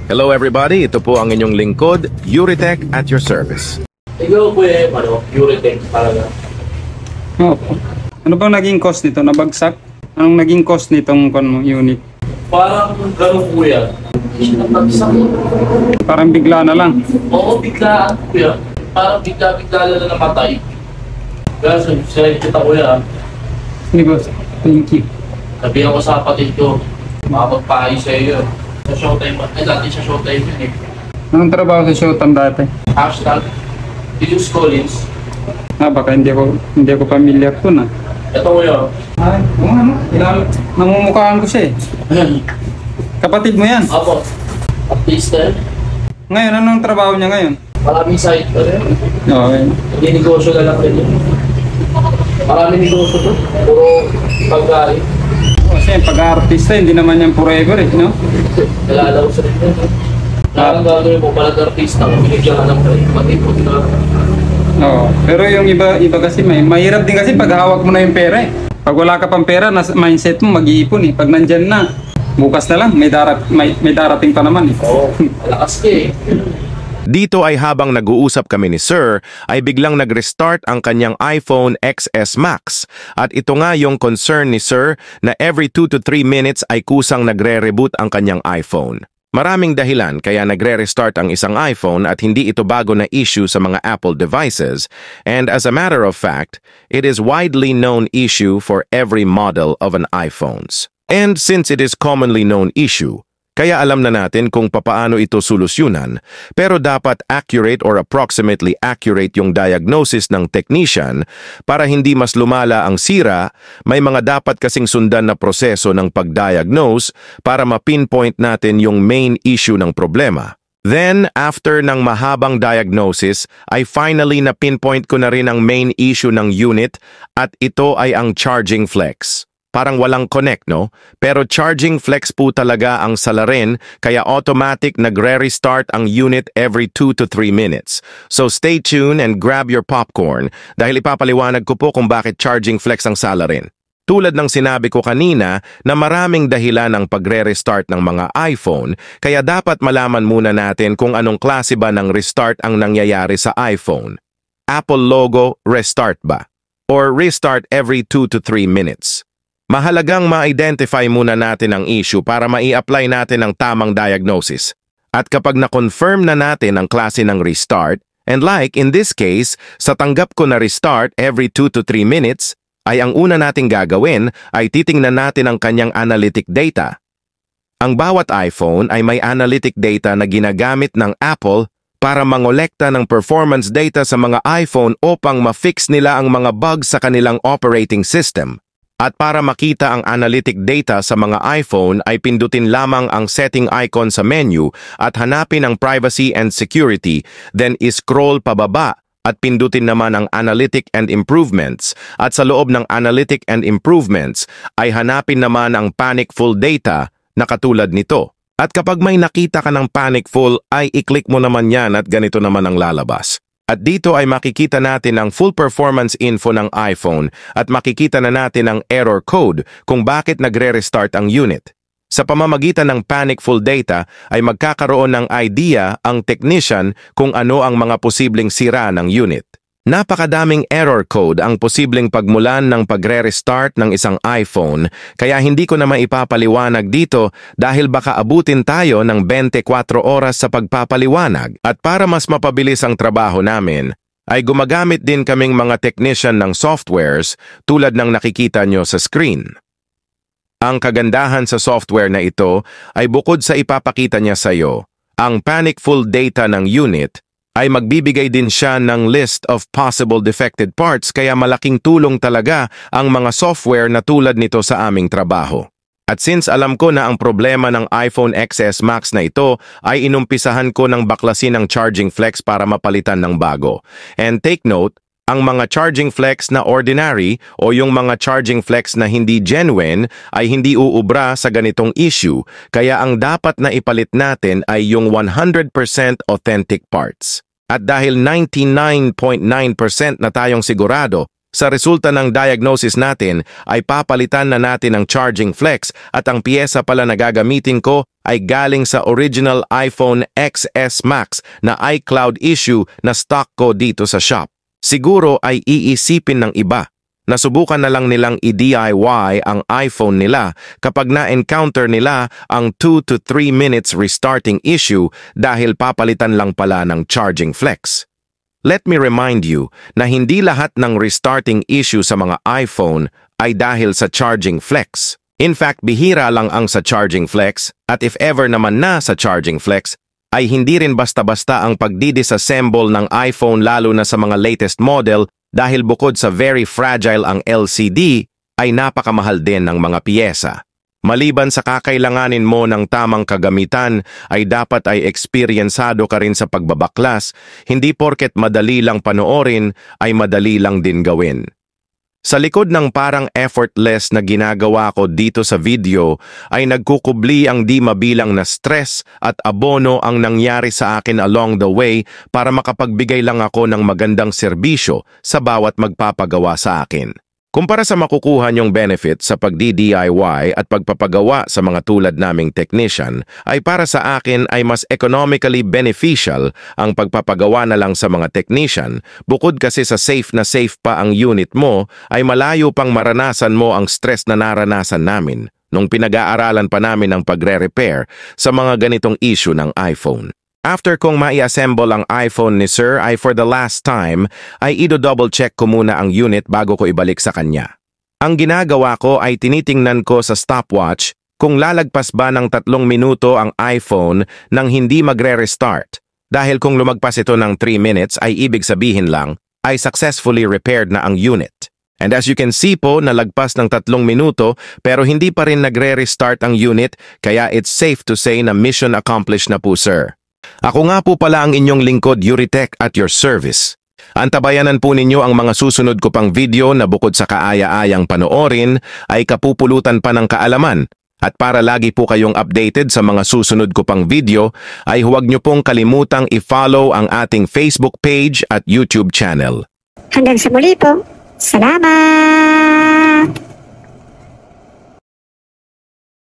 Hello everybody, ito po ang inyong lingkod, Euritech at your service. Ikaw po Euritech talaga. Opo. Ano bang naging cost nito? Nabagsak? Anong naging cost nitong unit? Parang ganun kuya. Hindi siya nabagsak. Parang bigla na lang. Oo, biglaan kuya. Parang bigla-bigla na namatay. Kaya sinakita kuya. Hindi boss. Thank you. Sabihan ko sa kapatid ko, makapagpaayos sa iyo. Sa showtime, dati sa showtime yun eh. Anong trabaho sa Showtime dati? Hashtag, Julius Collins. Baka hindi ako familiar po na. Ito kuya. Ay, namumukhaan ko siya eh. Kapatid mo yan? Apo, artista. Ngayon, anong trabaho niya ngayon? Maraming site pa rin. Okay. Hindi negosyo na lang rin yun. Maraming negosyo to. Puro pagkain. Kasi pag-artista, hindi naman yan forever eh, no? Nalalaw sa rin yun. Parang gagawin mo pala artista kung binigyan ka ng matipod na. Oo. Pero yung iba kasi mahirap din kasi pag hawak mo na yung pera eh. Pag wala ka pang pera, mindset mo mag-iipon eh. Pag nandyan na, bukas na lang, may darating pa naman eh. Oo, malakas ka eh. Dito ay habang nag-uusap kami ni Sir, ay biglang nag-restart ang kanyang iPhone XS Max. At ito nga yung concern ni Sir na every 2 to 3 minutes ay kusang nagre-reboot ang kanyang iPhone. Maraming dahilan kaya nagre-restart ang isang iPhone at hindi ito bago na issue sa mga Apple devices. And as a matter of fact, it is widely known issue for every model of an iPhones. And since it is commonly known issue, kaya alam na natin kung papaano ito solusyonan, pero dapat accurate or approximately accurate yung diagnosis ng technician para hindi mas lumala ang sira. May mga dapat kasing sundan na proseso ng pag-diagnose para ma-pinpoint natin yung main issue ng problema. Then, after ng mahabang diagnosis, ay finally na-pinpoint ko na rin ang main issue ng unit at ito ay ang charging flex. Parang walang connect, no? Pero charging flex po talaga ang salarin, kaya automatic nagre-restart ang unit every 2 to 3 minutes. So stay tuned and grab your popcorn dahil ipapaliwanag ko po kung bakit charging flex ang salarin. Tulad ng sinabi ko kanina na maraming dahilan ang pagre-restart ng mga iPhone, kaya dapat malaman muna natin kung anong klase ba ng restart ang nangyayari sa iPhone. Apple logo, restart ba? Or restart every 2 to 3 minutes? Mahalagang ma-identify muna natin ang issue para mai-apply natin ang tamang diagnosis. At kapag na-confirm na natin ang klase ng restart, and like in this case, sa tanggap ko na restart every 2 to 3 minutes, ay ang una nating gagawin ay titingnan natin ang kanyang analytic data. Ang bawat iPhone ay may analytic data na ginagamit ng Apple para mangolekta ng performance data sa mga iPhone upang ma-fix nila ang mga bugs sa kanilang operating system. At para makita ang analytic data sa mga iPhone ay pindutin lamang ang setting icon sa menu at hanapin ang privacy and security, then scroll pababa at pindutin naman ang analytic and improvements. At sa loob ng analytic and improvements ay hanapin naman ang panic full data na katulad nito. At kapag may nakita ka ng panic full ay i-click mo naman yan at ganito naman ang lalabas. At dito ay makikita natin ang full performance info ng iPhone at makikita na natin ang error code kung bakit nagre-restart ang unit. Sa pamamagitan ng panic full data ay magkakaroon ng idea ang technician kung ano ang mga posibleng sira ng unit. Napakadaming error code ang posibleng pagmulan ng pagre-restart ng isang iPhone, kaya hindi ko na maipapaliwanag dito dahil baka abutin tayo ng 24 oras sa pagpapaliwanag. At para mas mapabilis ang trabaho namin, ay gumagamit din kaming mga technician ng softwares tulad ng nakikita nyo sa screen. Ang kagandahan sa software na ito ay bukod sa ipapakita niya sa iyo ang panic full data ng unit, ay magbibigay din siya ng list of possible defected parts, kaya malaking tulong talaga ang mga software na tulad nito sa aming trabaho. At since alam ko na ang problema ng iPhone XS Max na ito ay inumpisahan ko ng baklasin ang charging flex para mapalitan ng bago. And take note, ang mga charging flex na ordinary o yung mga charging flex na hindi genuine ay hindi uubra sa ganitong issue, kaya ang dapat na ipalit natin ay yung 100% authentic parts. At dahil 99.9% na tayong sigurado Sa resulta ng diagnosis natin ay papalitan na natin ang charging flex at ang piyesa pala na gagamitin ko ay galing sa original iPhone XS Max na iCloud issue na stock ko dito sa shop. Siguro ay iisipin ng iba. Nasubukan na lang nilang i-DIY ang iPhone nila kapag na-encounter nila ang 2 to 3 minutes restarting issue dahil papalitan lang pala ng charging flex. Let me remind you na hindi lahat ng restarting issue sa mga iPhone ay dahil sa charging flex. In fact, bihira lang ang sa charging flex at if ever naman na sa charging flex, ay hindi rin basta-basta ang pagdi-disassemble ng iPhone lalo na sa mga latest model dahil bukod sa very fragile ang LCD, ay napakamahal din ng mga piyesa. Maliban sa kakailanganin mo ng tamang kagamitan, ay dapat ay eksperyensado ka rin sa pagbabaklas, hindi porket madali lang panoorin, ay madali lang din gawin. Sa likod ng parang effortless na ginagawa ko dito sa video, ay nagkukubli ang di mabilang na stress at abono ang nangyari sa akin along the way para makapagbigay lang ako ng magandang serbisyo sa bawat magpapagawa sa akin. Kumpara sa makukuha niyong benefit sa pagdi-DIY at pagpapagawa sa mga tulad naming technician, ay para sa akin ay mas economically beneficial ang pagpapagawa na lang sa mga technician, bukod kasi sa safe na safe pa ang unit mo, ay malayo pang maranasan mo ang stress na naranasan namin nung pinag-aaralan pa namin ang pagre-repair sa mga ganitong issue ng iPhone. After kong mai-assemble ang iPhone ni Sir ay for the last time ay i-double check ko muna ang unit bago ko ibalik sa kanya. Ang ginagawa ko ay tinitingnan ko sa stopwatch kung lalagpas ba ng 3 minuto ang iPhone nang hindi magre-restart. Dahil kung lumagpas ito ng 3 minutes ay ibig sabihin lang ay successfully repaired na ang unit. And as you can see po, nalagpas ng 3 minuto pero hindi pa rin nagre-restart ang unit kaya it's safe to say na mission accomplished na po, sir. Ako nga po pala ang inyong lingkod, Yuritech, at your service. Antabayanan po ninyo ang mga susunod ko pang video na bukod sa kaaya-ayang panoorin ay kapupulutan pa ng kaalaman. At para lagi po kayong updated sa mga susunod ko pang video ay huwag nyo pong kalimutang i-follow ang ating Facebook page at YouTube channel. Hanggang sa muli po. Salamat!